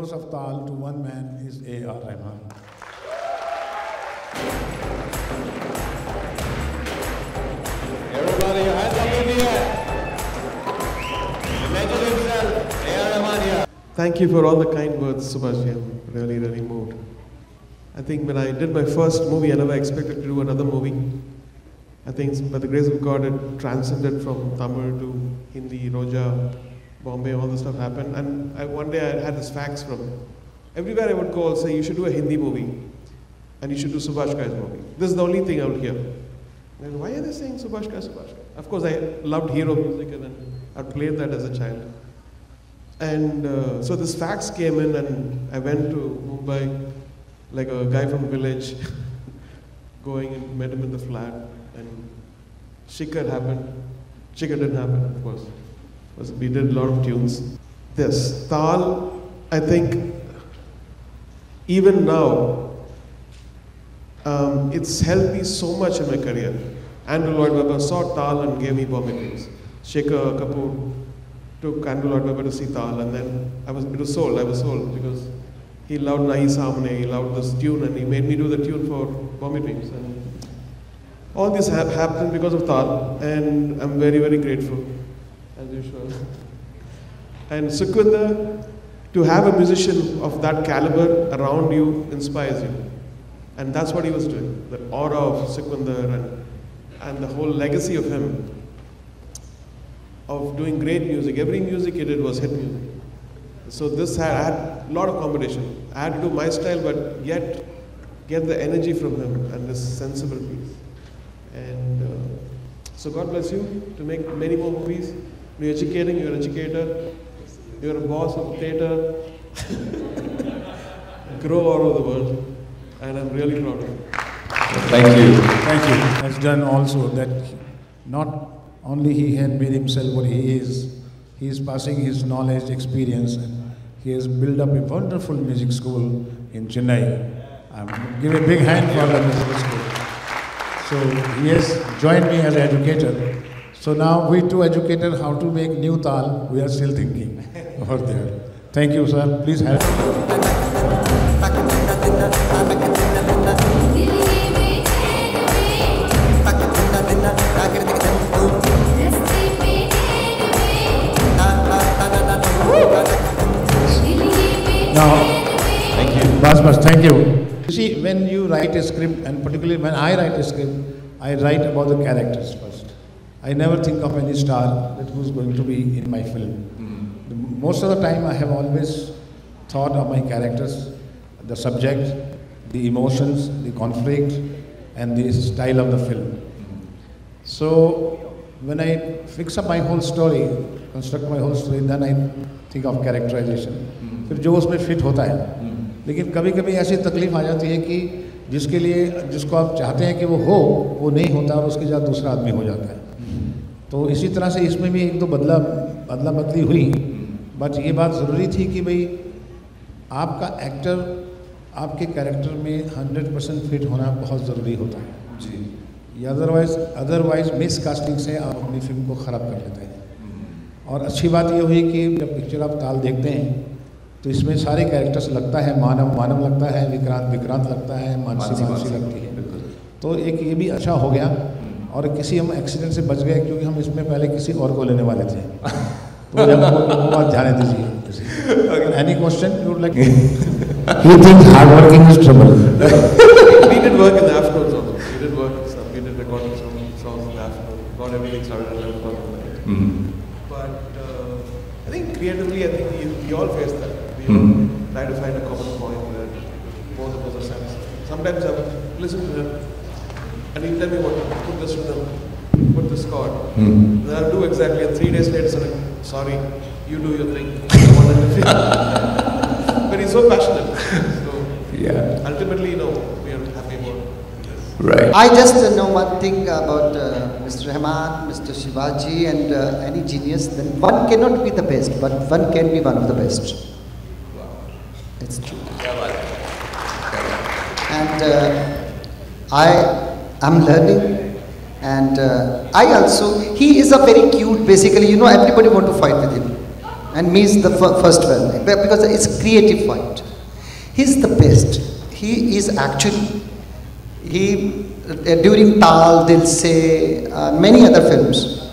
Of Tal to one man is A.R. Rahman. Everybody, hands up in the air. Legend himself, A.R. Rahman here. Thank you for all the kind words, Subhash. I'm really, really moved. I think when I did my first movie, I never expected to do another movie. I think by the grace of God, it transcended from Tamil to Hindi, Roja, Bombay, all this stuff happened. And one day I had this fax from everywhere I would call, say, you should do a Hindi movie. And you should do Subhash Kai's movie. This is the only thing I would hear. And why are they saying Subhash Kai, Subhash Kai? Of course, I loved hero music and then I played that as a child. And so this fax came in and I went to Mumbai, like a guy from the village, going and met him in the flat. And Shikhar happened. Shikhar didn't happen, of course. We did a lot of tunes. This Tal, I think, even now, it's helped me so much in my career. Andrew Lloyd Webber saw Tal and gave me Bombay Blues. Shekhar Kapoor took Andrew Lloyd Webber to see Tal, and then I was sold because he loved Nahi Samne, he loved this tune, and he made me do the tune for Bombay Dreams. And all this happened because of Tal, and I'm very, very grateful, as usual. And Sukhwinder, to have a musician of that caliber around you inspires you. And that's what he was doing. The aura of Sukhwinder and the whole legacy of him, of doing great music. Every music he did was hit music. So this had a lot of competition. I had to do my style, but yet get the energy from him and this sensible piece. And so God bless you to make many more movies. You're educating, you're an educator, you're a boss of a theater. Grow all over the world. And I'm really proud of you. Thank you. Thank you. Has done also that not only he had made himself what he is passing his knowledge, experience, and he has built up a wonderful music school in Chennai. Give a big hand for the music school. So he has joined me as an educator. So now we two educated how to make new Tal. We are still thinking over there. Thank you, sir. Please have. Now, Thank you. Bas, thank you. You see, when you write a script, and particularly when I write a script, I write about the characters first. I never think of any star that who's going to be in my film. Most of the time, I have always thought of my characters, the subject, the emotions, the conflict, and the style of the film. So, when I fix up my whole story, construct my whole story, then I think of characterization. फिर जो उसमें fit होता है, लेकिन कभी-कभी ऐसी तकलीफ आ जाती है कि जिसके लिए जिसको आप चाहते हैं कि वो नहीं होता और उसके साथ दूसरा आदमी हो जाता है. तो इसी तरह से इसमें भी एक दो बदला बदली हुई. बट ये बात ज़रूरी थी कि भाई आपका एक्टर आपके कैरेक्टर में 100% फिट होना बहुत ज़रूरी होता है जी. अदरवाइज मिस कास्टिंग से आप अपनी फिल्म को ख़राब कर लेते हैं. और अच्छी बात ये हुई कि जब पिक्चर आप ताल देखते हैं तो इसमें सारे कैरेक्टर्स लगता है, मानव लगता है, विक्रांत लगता है, मानसी लगती है. तो एक ये भी अच्छा हो गया. और किसी हम एक्सीडेंट से बच गए क्योंकि हम इसमें पहले किसी और को लेने वाले थे. तो जब वो बात ध्यान दीजिए. Any question you would like? He thinks hard working is trouble. We did work in the afternoons also. We did recording songs in the afternoon. Not everything started at 11 o'clock at night. But I think creatively, I think we all face that. We all try to find a common point where both of us are satisfied. Sometimes I would listen to him and he'll tell me what, put this rhythm, put this chord. Then I'll do exactly, and 3 days later, I'm like, sorry, you do your thing. But he's so passionate. So Yeah. Ultimately, we are happy about this. Right. I just know one thing about Mr. Rahman, Mr. Shivaji, and any genius. Then one cannot be the best, but one can be one of the best. It's true. And I am learning, and I also. He is a very cute. Basically, everybody want to fight with him, and me is the first one because it's creative fight. He's the best. He is actually. He during Tal, Dil Se, many other films.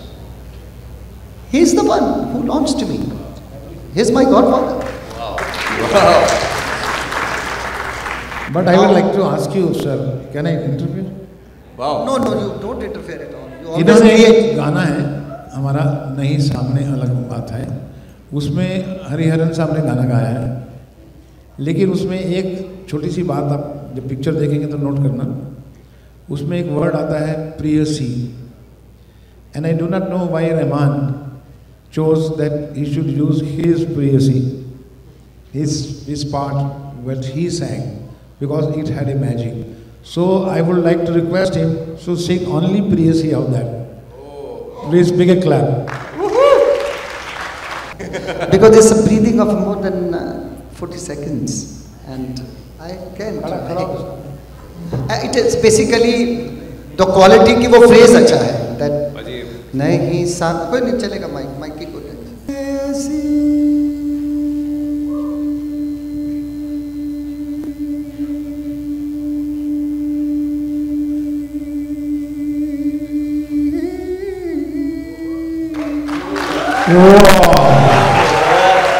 He's the one who launched me. He's my godfather. Wow. But I would like to ask you, sir, can I interfere? Wow. No, you don't interfere at all. You always इन्होंने create. एक गाना है हमारा नहीं सामने अलग बात है, उसमें हरिहरन साहब ने गाना गाया है, लेकिन उसमें एक छोटी सी बात आप जब पिक्चर देखेंगे तो नोट करना, उसमें एक वर्ड आता है प्रियसी, and I do not know why Rahman chose that he should use his priyasi, his part what he sang, because it had a magic. So I would like to request him to sing only priyasi of that. Please big a clap. Because there's a breathing of more than 40 seconds, and I can't. It is basically the quality की वो phrase अच्छा है. That नहीं साथ कोई नहीं चलेगा mic की कोई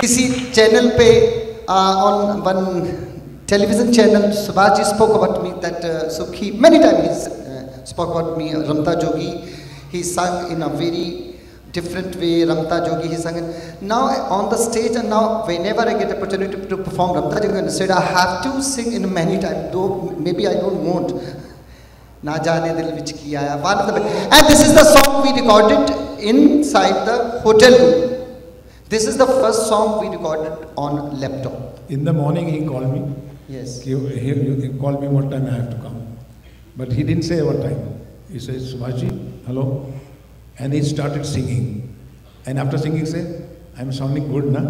किसी चैनल पे on one television channel Subhaji spoke about me that so he many times he spoke about me. Ramta Jogi, he sang in a very different way. Ramta Jogi, he sang now on the stage, and now whenever I get opportunity to perform Ramta Jogi on the stage, I have to sing in many times, though maybe I don't want. Na jaane dil vich ki aaya, one of the best. And this is the song we recorded inside the hotel room. This is the first song we recorded on laptop. In the morning he called me. Yes. He called me what time I have to come, but he didn't say what time. He said, Subhaji, hello, and he started singing. And after singing, he said, I'm sounding good, na?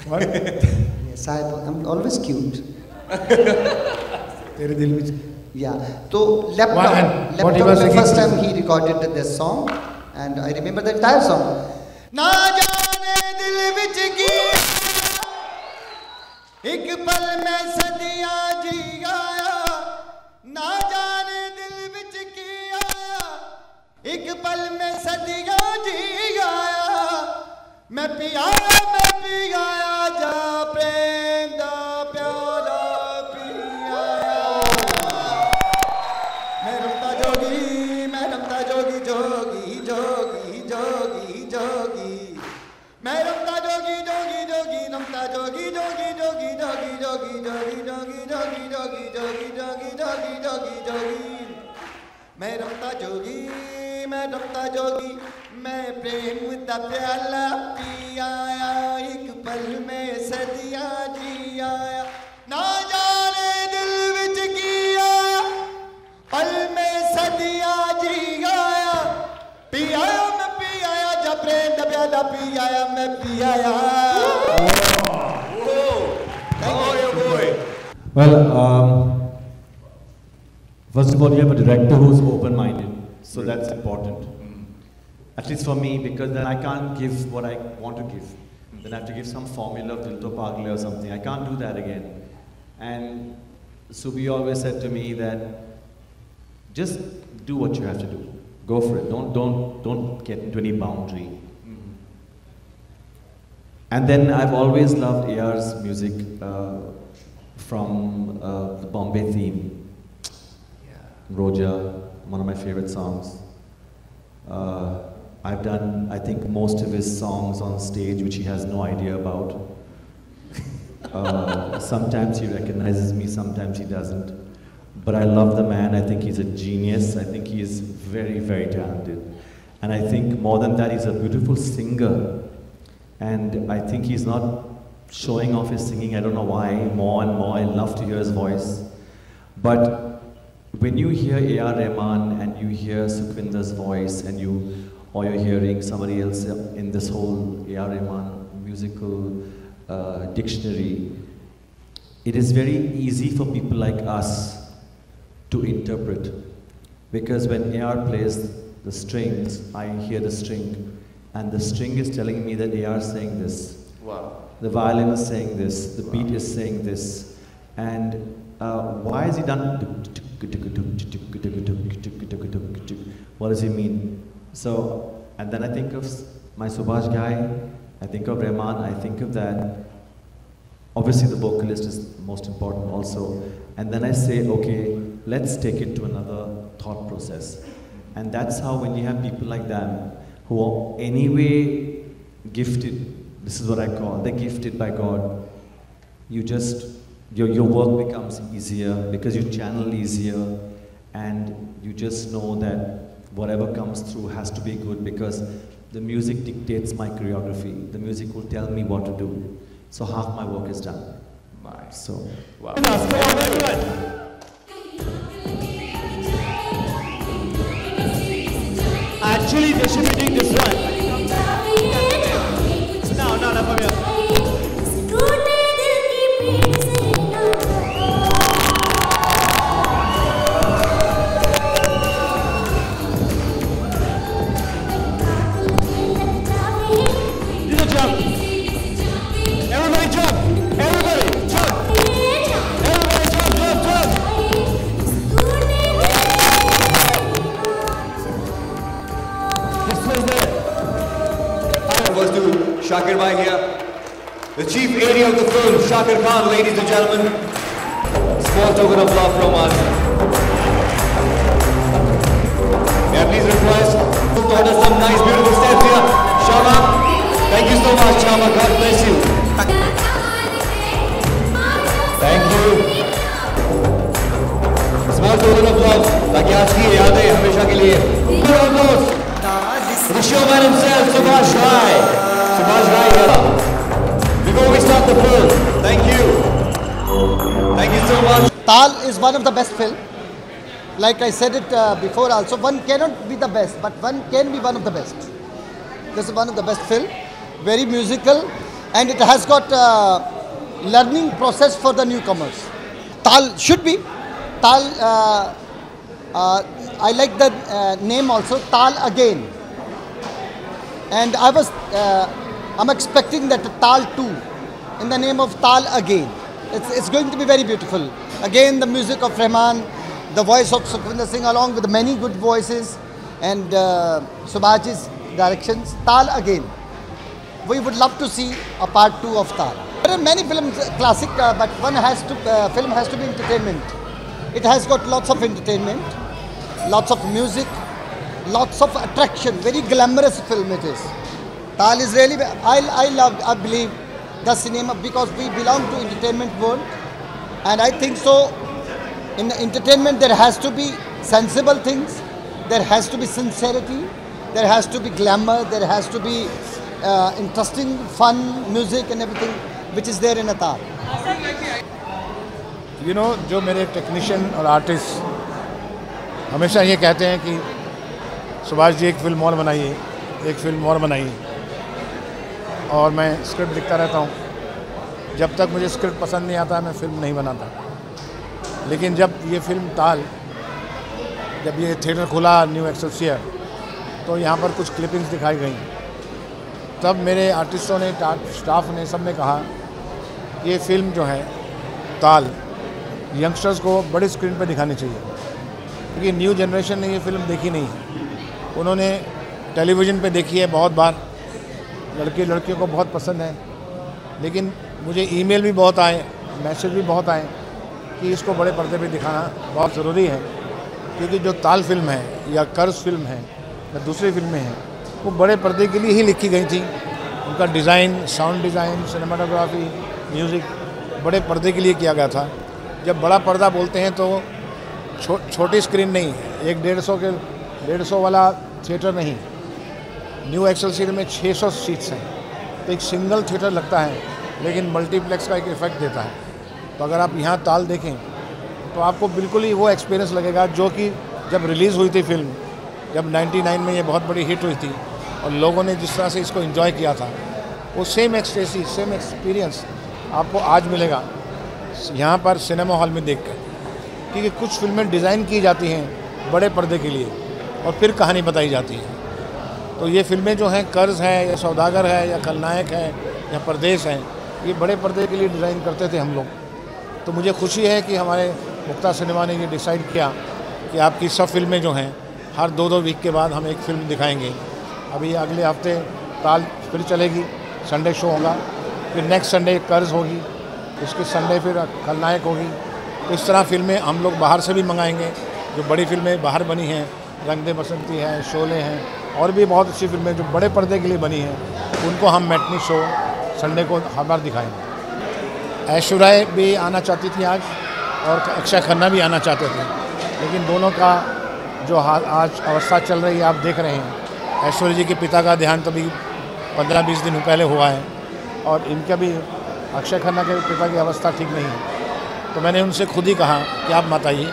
What? Yes, I'm always cute. तेरे दिल में Yeah. So laptop the first time he recorded this song, and I remember the entire song. ना जाने दिल विच की एक पल में सदियां जी आया, ना जाने दिल विच की आया एक पल में सदियां जी आया, मैं पियाया जा प्रेम दा प्याला पियाया, मैं रमता जोगी जोगी जोगी जोगी जोगी, मैं रमता जोगी जोगी जोगी रमता जोगी जोगी जोगी जोगी जोगी जोगी जोगी जोगी जोगी जोगी जोगी जोगी जोगी जोगी, मैं रमता जोगी मैं प्रेम दा प्याला पी आया, एक पल में सदियां जी आया, ना जाने दिल विच की आया पल में सदियां जी आया, पी आया मैं पी आया जब प्रेम दा प्याला पी आया मैं पी आया. Well, first of all, you have a director who's open-minded, so that's important. At least for me, because then I can't give what I want to give. Then I have to give some formula of Dil To Pagle or something. I can't do that again. And Subi always said to me that just do what you have to do. Go for it. Don't get into any boundary. And then I've always loved AR's music from the Bombay theme. Roja, one of my favorite songs. I've done, I think, most of his songs on stage, which he has no idea about. Sometimes he recognizes me, sometimes he doesn't. But I love the man. I think he's a genius. I think he is very, very talented. And I think more than that, he's a beautiful singer. And I think he's not showing off his singing. I don't know why, more and more. I love to hear his voice. But when you hear A.R. Rahman and you hear Sukhvinder's voice or you're hearing somebody else in this whole A.R. Rahman musical dictionary, it is very easy for people like us to interpret. Because when A.R. plays the strings, I hear the string, and the string is telling me that A.R. is saying this. Wow. The violin is saying this, the beat is saying this, and why has he done? What does he mean? So, and then I think of my Subhash guy, I think of Rahman, I think of that. Obviously the vocalist is most important also. And then I say, okay, let's take it to another thought process. And that's how when you have people like them, who are anyway gifted, this is what I call, they're gifted by God. You just, your work becomes easier because you channel easier, and you just know that whatever comes through has to be good because the music dictates my choreography. The music will tell me what to do. So half my work is done. So, Wow. Actually, they should be doing this one. No, from here. Do the jump. Everybody jump. Everybody jump. Everybody jump. This was there. Was to Shakir Bhai here. The chief AD of the film, Shakir Khan, ladies and gentlemen. Small token of love from us. Yeah, please request to order some nice, beautiful steps here. Shama, thank you so much, Shama. God bless you. Thank you. Small token of love. ताकि आज की यादें हमेशा के लिए. The showman himself, Subhash Rai. Subhash Rai here. Before we start the film, thank you. Thank you so much. Tal is one of the best films. Like I said it before also, one cannot be the best, but one can be one of the best. This is one of the best films. Very musical, and it has got learning process for the newcomers. Tal should be. Tal, I like the name also, Tal Again. And I'm expecting that Tal 2 in the name of Tal Again. It's going to be very beautiful. Again, the music of Rahman, the voice of Sukhvinder Singh along with many good voices and Subhash's directions. Tal Again. We would love to see a part 2 of Tal. There are many films, classic, but film has to be entertainment. It has got lots of entertainment, lots of music, lots of attraction, very glamorous film it is. Tal is really, I believe the cinema because we belong to entertainment world, and I think so in the entertainment there has to be sensible things, there has to be sincerity, there has to be glamour, there has to be interesting, fun music and everything which is there in a Tal. You know, जो मेरे technician और artist हमेशा ये कहते हैं कि सुभाष जी एक film और बनाइए, एक फिल्म और बनाइए, और मैं स्क्रिप्ट लिखता रहता हूँ। जब तक मुझे स्क्रिप्ट पसंद नहीं आता मैं फिल्म नहीं बनाता। लेकिन जब ये फिल्म ताल, जब ये थिएटर खुला न्यू एक्सेलसियर, तो यहाँ पर कुछ क्लिपिंग्स दिखाई गई। तब मेरे आर्टिस्टों ने, स्टाफ ने, सब ने कहा ये फिल्म जो है ताल यंगस्टर्स को बड़े स्क्रीन पर दिखानी चाहिए, क्योंकि न्यू जनरेशन ने ये फिल्म देखी नहीं है। उन्होंने टेलीविज़न पे देखी है बहुत बार, लड़के लड़कियों को बहुत पसंद है, लेकिन मुझे ईमेल भी बहुत आए, मैसेज भी बहुत आए कि इसको बड़े पर्दे पे दिखाना बहुत ज़रूरी है, क्योंकि जो ताल फिल्म है या कर्ज फिल्म है या दूसरी फिल्में हैं वो बड़े पर्दे के लिए ही लिखी गई थी। उनका design, sound design, cinematography, music बड़े पर्दे के लिए किया गया था। जब बड़ा पर्दा बोलते हैं तो छोटी स्क्रीन नहीं, एक 150 वाला थिएटर नहीं, न्यू एक्सेलसियर में 600 सीट्स हैं, तो एक सिंगल थिएटर लगता है लेकिन मल्टीप्लेक्स का एक इफ़ेक्ट देता है। तो अगर आप यहाँ ताल देखें तो आपको बिल्कुल ही वो एक्सपीरियंस लगेगा जो कि जब रिलीज़ हुई थी फिल्म, जब 99 में ये बहुत बड़ी हिट हुई थी और लोगों ने जिस तरह से इसको एंजॉय किया था, वो सेम एक्सटेसी, सेम एक्सपीरियंस आपको आज मिलेगा यहाँ पर सिनेमा हॉल में देखकर। क्योंकि कुछ फिल्में डिज़ाइन की जाती हैं बड़े पर्दे के लिए और फिर कहानी बताई जाती है। तो ये फिल्में जो हैं, कर्ज है या सौदागर है या खलनायक है या परदेश है, ये बड़े पर्दे के लिए डिज़ाइन करते थे हम लोग। तो मुझे खुशी है कि हमारे मुक्ता सिनेमा ने ये डिसाइड किया कि आपकी सब फिल्में जो हैं हर 2-2 वीक के बाद हम एक फ़िल्म दिखाएंगे। अभी अगले हफ्ते ताल फिर चलेगी, संडे शो होगा, फिर नेक्स्ट संडे कर्ज होगी, उसके संडे फिर खलनायक होगी। तो इस तरह फिल्में हम लोग बाहर से भी मंगाएंगे, जो बड़ी फिल्में बाहर बनी हैं, रंग दे बसंती है, शोले हैं, और भी बहुत अच्छी फिल्में जो बड़े पर्दे के लिए बनी हैं, उनको हम मैटनी शो संडे को हर बार दिखाएंगे। ऐश्वर्या भी आना चाहती थी आज और अक्षय खन्ना भी आना चाहते थे, लेकिन दोनों का जो आज अवस्था चल रही है आप देख रहे हैं। ऐश्वर्या जी के पिता का देहांत अभी 15-20 दिन पहले हुआ है और इनका भी, अक्षय खन्ना के पिता की अवस्था ठीक नहीं है। तो मैंने उनसे खुद ही कहा कि आप मत आइए,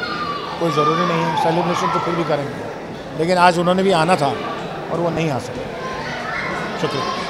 कोई ज़रूरी नहीं है, सेलिब्रेशन तो फिर भी करेंगे। लेकिन आज उन्होंने भी आना था और वो नहीं आ सके। शुक्रिया।